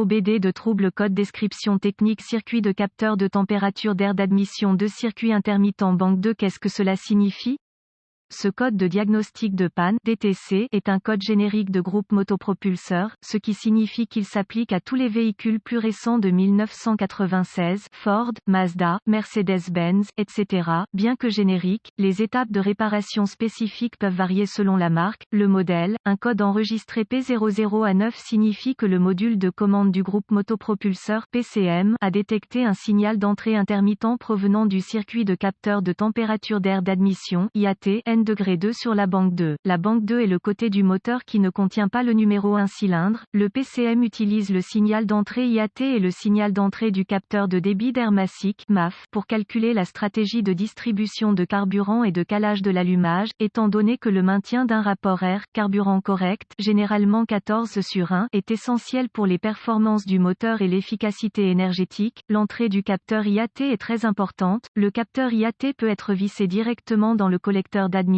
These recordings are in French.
OBD de trouble code description technique circuit de capteur de température d'air d'admission de circuit intermittent banque 2. Qu'est-ce que cela signifie? Ce code de diagnostic de panne (DTC) est un code générique de groupe motopropulseur, ce qui signifie qu'il s'applique à tous les véhicules plus récents de 1996, Ford, Mazda, Mercedes-Benz, etc. Bien que générique, les étapes de réparation spécifiques peuvent varier selon la marque, le modèle. Un code enregistré P00 à 9 signifie que le module de commande du groupe motopropulseur (PCM) a détecté un signal d'entrée intermittent provenant du circuit de capteur de température d'air d'admission (IAT) N2 sur la banque 2. La banque 2 est le côté du moteur qui ne contient pas le numéro 1 cylindre. Le PCM utilise le signal d'entrée IAT et le signal d'entrée du capteur de débit d'air massique (MAF) pour calculer la stratégie de distribution de carburant et de calage de l'allumage, étant donné que le maintien d'un rapport air-carburant correct, généralement 14/1, est essentiel pour les performances du moteur et l'efficacité énergétique. L'entrée du capteur IAT est très importante. Le capteur IAT peut être vissé directement dans le collecteur d'admission,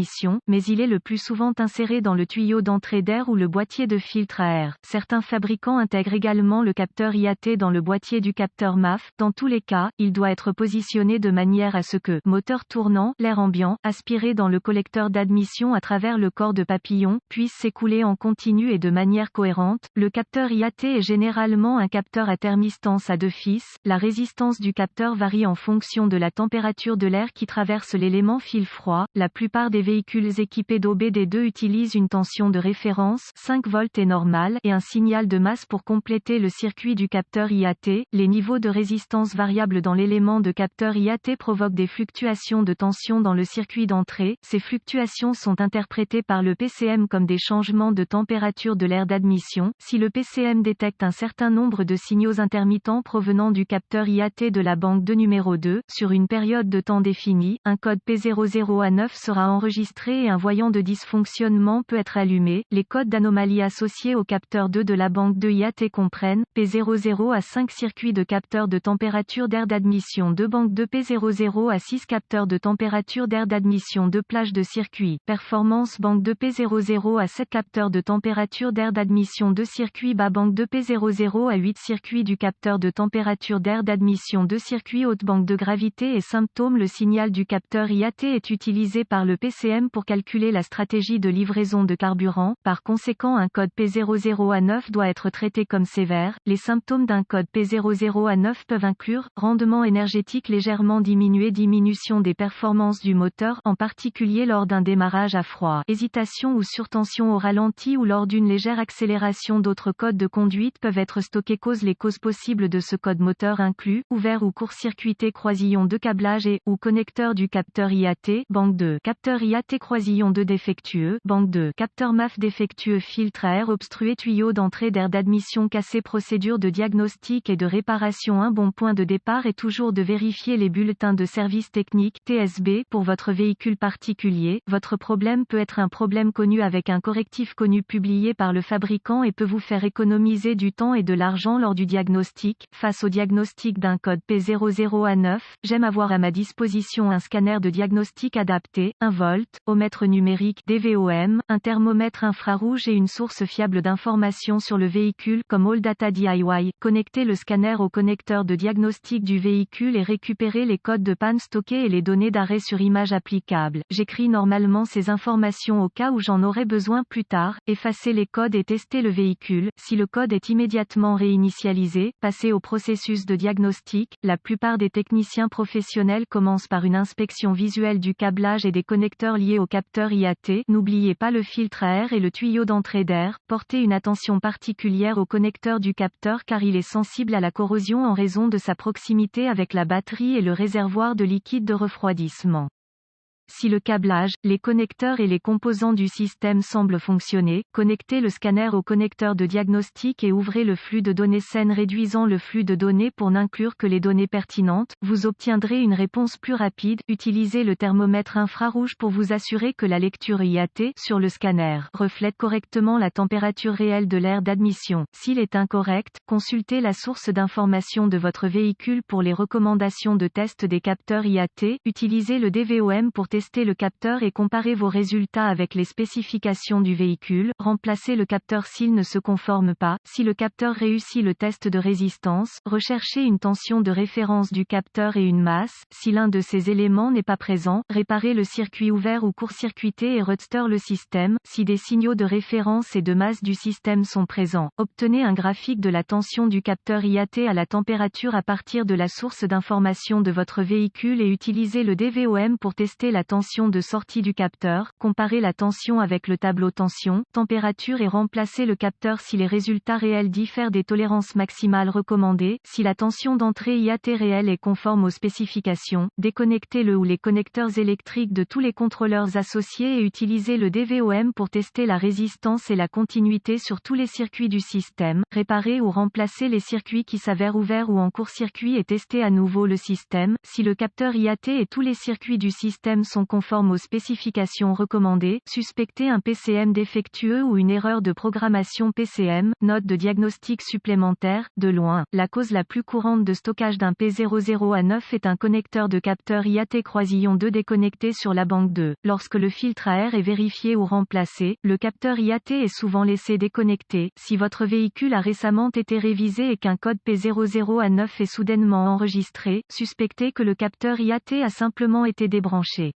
mais il est le plus souvent inséré dans le tuyau d'entrée d'air ou le boîtier de filtre à air. Certains fabricants intègrent également le capteur IAT dans le boîtier du capteur MAF. Dans tous les cas, il doit être positionné de manière à ce que, moteur tournant, l'air ambiant, aspiré dans le collecteur d'admission à travers le corps de papillon, puisse s'écouler en continu et de manière cohérente. Le capteur IAT est généralement un capteur à thermistance à 2 fils. La résistance du capteur varie en fonction de la température de l'air qui traverse l'élément fil froid. La plupart des véhicules équipés d'OBD2 utilisent une tension de référence 5 volts est normale et un signal de masse pour compléter le circuit du capteur IAT. Les niveaux de résistance variables dans l'élément de capteur IAT provoquent des fluctuations de tension dans le circuit d'entrée. Ces fluctuations sont interprétées par le PCM comme des changements de température de l'air d'admission. Si le PCM détecte un certain nombre de signaux intermittents provenant du capteur IAT de la banque de numéro 2, sur une période de temps définie, un code P00 à 9 sera enregistré et un voyant de dysfonctionnement peut être allumé. Les codes d'anomalie associés au capteur 2 de la banque de IAT comprennent P00 à 5 circuits de capteur de température d'air d'admission 2 banque de P00 à 6 capteurs de température d'air d'admission 2 plages de circuits. Performance banque de P00 à 7 capteurs de température d'air d'admission 2 circuits bas banque de P00 à 8 circuits du capteur de température d'air d'admission 2 circuits haute banque de gravité et symptômes. Le signal du capteur IAT est utilisé par le PCM pour calculer la stratégie de livraison de carburant. Par conséquent, un code P00 à 9 doit être traité comme sévère. Les symptômes d'un code P00 à 9 peuvent inclure rendement énergétique légèrement diminué, diminution des performances du moteur, en particulier lors d'un démarrage à froid, hésitation ou surtension au ralenti ou lors d'une légère accélération. D'autres codes de conduite peuvent être stockés. Les causes possibles de ce code moteur incluent ouvert ou court-circuité, croisillon de câblage et ou connecteur du capteur IAT, banque 2, capteur IAT, croisillon 2 défectueux, banque 2, capteur MAF défectueux, filtre à air obstrué, tuyau d'entrée d'air d'admission cassé. Procédure de diagnostic et de réparation. Un bon point de départ est toujours de vérifier les bulletins de service technique (TSB) pour votre véhicule particulier. Votre problème peut être un problème connu avec un correctif connu publié par le fabricant et peut vous faire économiser du temps et de l'argent lors du diagnostic. Face au diagnostic d'un code P00 à 9, j'aime avoir à ma disposition un scanner de diagnostic adapté, un voltomètre numérique DVOM, un thermomètre infrarouge et une source fiable d'informations sur le véhicule comme AllData DIY. Connectez le scanner au connecteur de diagnostic du véhicule et récupérez les codes de panne stockés et les données d'arrêt sur image applicables. J'écris normalement ces informations au cas où j'en aurai besoin plus tard. Effacez les codes et testez le véhicule. Si le code est immédiatement réinitialisé, passez au processus de diagnostic. La plupart des techniciens professionnels commencent par une inspection visuelle du câblage et des connecteurs liés au capteur IAT. N'oubliez pas le filtre à air et le tuyau d'entrée d'air. Portez une attention particulière au connecteur du capteur car il est sensible à la corrosion en raison de sa proximité avec la batterie et le réservoir de liquide de refroidissement. Si le câblage, les connecteurs et les composants du système semblent fonctionner, connectez le scanner au connecteur de diagnostic et ouvrez le flux de données saines, réduisant le flux de données pour n'inclure que les données pertinentes. Vous obtiendrez une réponse plus rapide. Utilisez le thermomètre infrarouge pour vous assurer que la lecture IAT sur le scanner reflète correctement la température réelle de l'air d'admission. S'il est incorrect, consultez la source d'information de votre véhicule pour les recommandations de test des capteurs IAT. Utilisez le DVOM pour tester tester le capteur et comparer vos résultats avec les spécifications du véhicule. Remplacez le capteur s'il ne se conforme pas. Si le capteur réussit le test de résistance, recherchez une tension de référence du capteur et une masse. Si l'un de ces éléments n'est pas présent, réparez le circuit ouvert ou court-circuité et registrez le système. Si des signaux de référence et de masse du système sont présents, obtenez un graphique de la tension du capteur IAT à la température à partir de la source d'information de votre véhicule et utilisez le DVOM pour tester la tension de sortie du capteur. Comparez la tension avec le tableau tension, température et remplacez le capteur si les résultats réels diffèrent des tolérances maximales recommandées. Si la tension d'entrée IAT réelle est conforme aux spécifications, déconnectez le ou les connecteurs électriques de tous les contrôleurs associés et utilisez le DVOM pour tester la résistance et la continuité sur tous les circuits du système. Réparez ou remplacez les circuits qui s'avèrent ouverts ou en court-circuit et testez à nouveau le système. Si le capteur IAT et tous les circuits du système sont conformes aux spécifications recommandées, suspectez un PCM défectueux ou une erreur de programmation PCM. Note de diagnostic supplémentaire. De loin, la cause la plus courante de stockage d'un P00A9 est un connecteur de capteur IAT croisillon 2 déconnecté sur la banque 2. Lorsque le filtre à air est vérifié ou remplacé, le capteur IAT est souvent laissé déconnecté. Si votre véhicule a récemment été révisé et qu'un code P00A9 est soudainement enregistré, suspectez que le capteur IAT a simplement été débranché.